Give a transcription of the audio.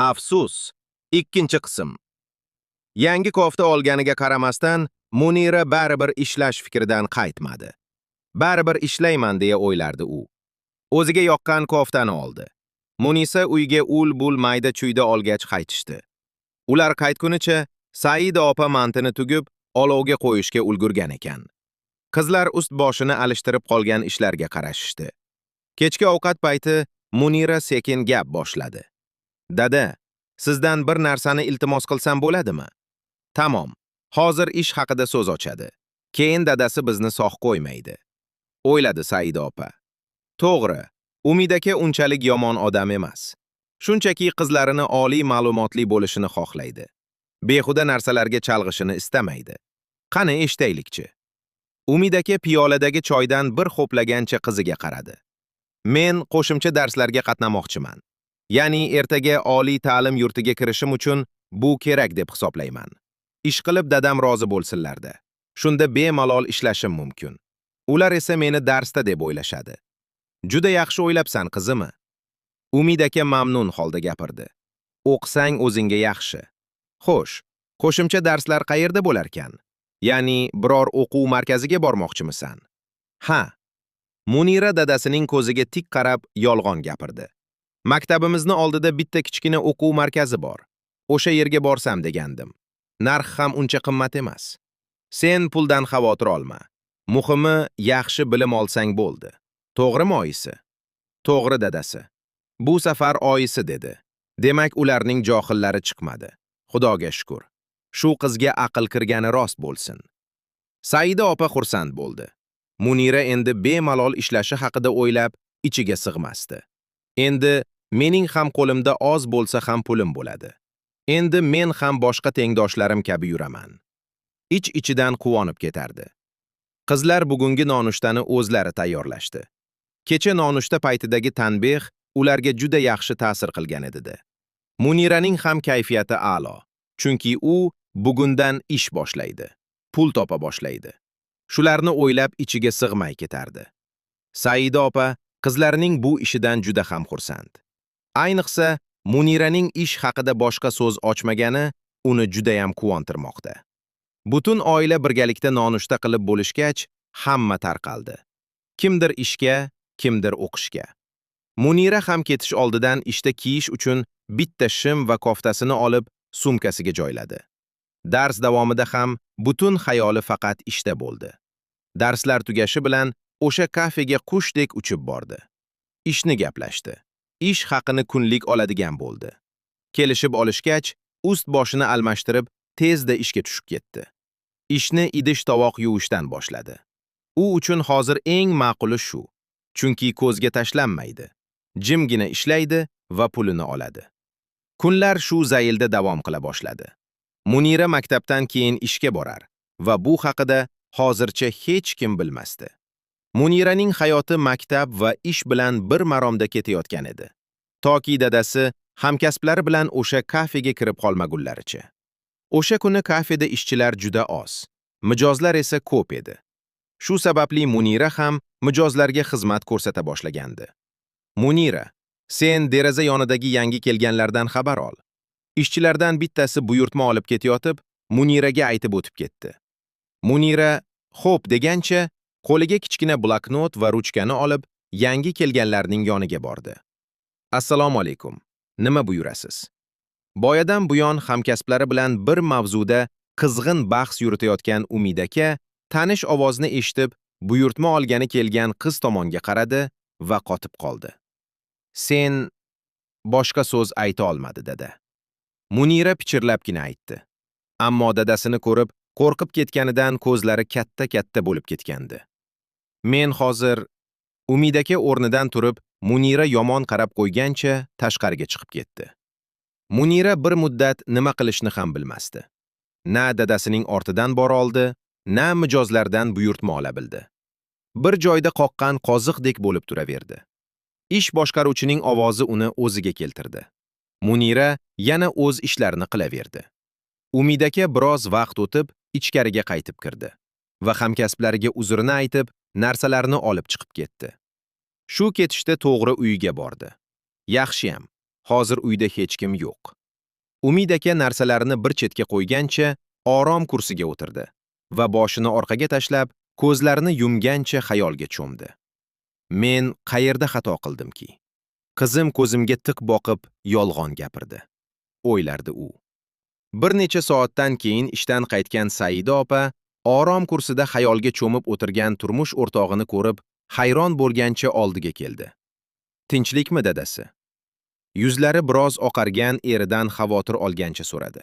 Afsus. Ikkinchi qism. Yangi kofta olganiga qaramasdan, Munira baribir ishlash fikridan qaytmadi. Baribir ishlayman deya o'ylardi u. O'ziga yoqqan koftani oldi. Munisa uyga ul-bul mayda-chuyda olgach qaytishdi. Ular qaytgunicha Saida opa mantini tugib, olovga qo'yishga ulgurgan ekan. Qizlar ust-boshini alishtirib qolgan ishlarga qarashishdi. Kechki ovqat payti Munira sekin gap boshladi. Dada, sizdan bir narsani iltimos qilsam bo'ladimi? Tamom. Hozir ish haqida so'z ochadi. Keyin dadasi bizni sog' qo'ymaydi. O'yladi Saida opa. To'g'ri, Umid aka unchalik yomon odam emas. Shunchaki qizlarini oliy ma'lumotli bo'lishini xohlaydi. Behuda narsalarga chalg'ishini istamaydi. Qani eshitaylikchi. Umid aka piyoladagi choydan bir xo'plagancha qiziga qaradi. Men qo'shimcha darslarga qatnamoqchiman. Ya'ni ertaga oliy ta'lim yurtiga kirishim uchun bu kerak deb hisoblayman. Ish qilib dadam rozi bo'lsinlarda. Shunda bemalol ishlashim mumkin. Ular esa meni darsda deb o'ylashadi. Juda yaxshi o'ylabsan, qizimi? Umid aka mamnun holda gapirdi. O'qisang o'zingga yaxshi. Xo'sh, qo'shimcha darslar qayerda bo'larkan? Ya'ni biror o'quv markaziga bormoqchimisan? Ha. Munira dadasining ko'ziga tik qarab yolg'on gapirdi. Maktabimizni oldida bitta kichkina o'quv markazi bor. O'sha yerga borsam degandim. Narx ham uncha qimmat emas. Sen puldan xavotir olma. Muhimi, yaxshi bilim olsang bo'ldi. To'g'rimi oyisi? To'g'ri dadasi. Bu safar oyisi dedi. Demak, ularning johillari chiqmadi. Xudoga shukr. Shu qizga aql kirgani rost bo'lsin. Saida opa xursand bo'ldi. Munira endi bemalol ishlashi haqida o'ylab, ichiga sig'masdi. Endi mening ham qo'limda oz bo'lsa ham pulim bo'ladi. Endi men ham boshqa tengdoshlarim kabi yuraman. Ich-ichidan quvonib ketardi. Qizlar bugungi nonushtani o'zlari tayyorlashdi. Kecha nonushta paytidagi tanbeh ularga juda yaxshi ta'sir qilgan edi. Muniraning ham kayfiyati a'lo, chunki u bugundan ish boshlaydi, pul topa boshlaydi. Shularni o'ylab ichiga sig'may ketardi. Saida opa qizlarining bu ishidan juda ham xursand. Ayniqsa, Muniraning ish haqida boshqa so'z ochmagani uni juda ham quvontirmoqda. Butun oila birgalikda nonushta qilib bo'lishgach, hamma tarqaldi. Kimdir ishga, kimdir o'qishga. Munira ham ketish oldidan ishda kiyish uchun bitta shim va koftasini olib sumkasiga joyladi. Dars davomida ham butun xayoli faqat ishda bo'ldi. Darslar tugashi bilan o'sha kafega qushdek uchib bordi. Ishni gaplashdi. Ish haqini kunlik oladigan bo'ldi. Kelishib olishgach, ust-boshini almashtirib, tezda ishga tushib ketdi. Ishni idish-tovoq yuvishdan boshladi. U uchun hozir eng ma'quli shu. Chunki ko'zga tashlanmaydi. Jimgina ishlaydi va pulini oladi. Kunlar shu zaylda davom qila boshladi. Munira maktabdan keyin ishga borar va bu haqida hozircha hech kim bilmasdi. Muniraning hayoti maktab va ish bilan bir maromda ketayotgan edi. Toki dadasi hamkasblari bilan o'sha kafega kirib qolmagunlaricha. O'sha kuni kafeda ishchilar juda oz, mijozlar esa ko'p edi. Shu sababli Munira ham mijozlarga xizmat ko'rsata boshlagandi. Munira, sen deraza yonidagi yangi kelganlardan xabar ol. Ishchilardan bittasi buyurtma olib ketayotib, Muniraga aytib o'tib ketdi. Munira, xo'p degancha, qo'liga kichkina bloknot va ruchkani olib, yangi kelganlarning yoniga bordi. Assalomu alaykum. Nima buyurasiz? Boyadan buyon hamkasblari bilan bir mavzuda qizg'in bahs yuritayotgan Umid aka tanish ovozni eshitib, buyurtma olgani kelgan qiz tomonga qaradi va qotib qoldi. Sen boshqa so'z ayta olmadi, dada. Munira pichirlabgina aytdi. Ammo dadasini ko'rib, qo'rqib ketganidan ko'zlari katta-katta bo'lib ketgandi. Men hozir Umid aka o'rnidan turib, Munira yomon qarab qo'ygancha tashqariga chiqib ketdi. Munira bir muddat nima qilishni ham bilmasdi. Na dadasining ortidan bora oldi, na mijozlardan buyurtma ola bildi. Bir joyda qoqqan qoziqdek bo'lib turaverdi. Ish boshqaruvchining ovozi uni o'ziga keltirdi. Munira yana o'z ishlarini qilaverdi. Umid aka biroz vaqt o'tib, ichkariga qaytib kirdi va hamkasblariga uzrini aytib, narsalarni olib chiqib ketdi. Shu ketishda to'g'ri uyiga bordi. Yaxshiyam. Hozir uyda hech kim yo'q. Umid aka narsalarini bir chetga qo'ygancha, orom kursiga o'tirdi va boshini orqaga tashlab, ko'zlarini yumgancha xayolga cho'mdi. Men qayerda xato qildimki? Qizim ko'zimga tiq boqib, yolg'on gapirdi, o'ylardi u. Bir necha soatdan keyin ishdan qaytgan Saida opa, orom kursida xayolga cho'mib o'tirgan turmush o'rtog'ini ko'rib, hayron bo'lgancha oldiga keldi. Tinchlikmi dadasi? Yuzlari biroz oqargan eridan xavotir olgancha so'radi.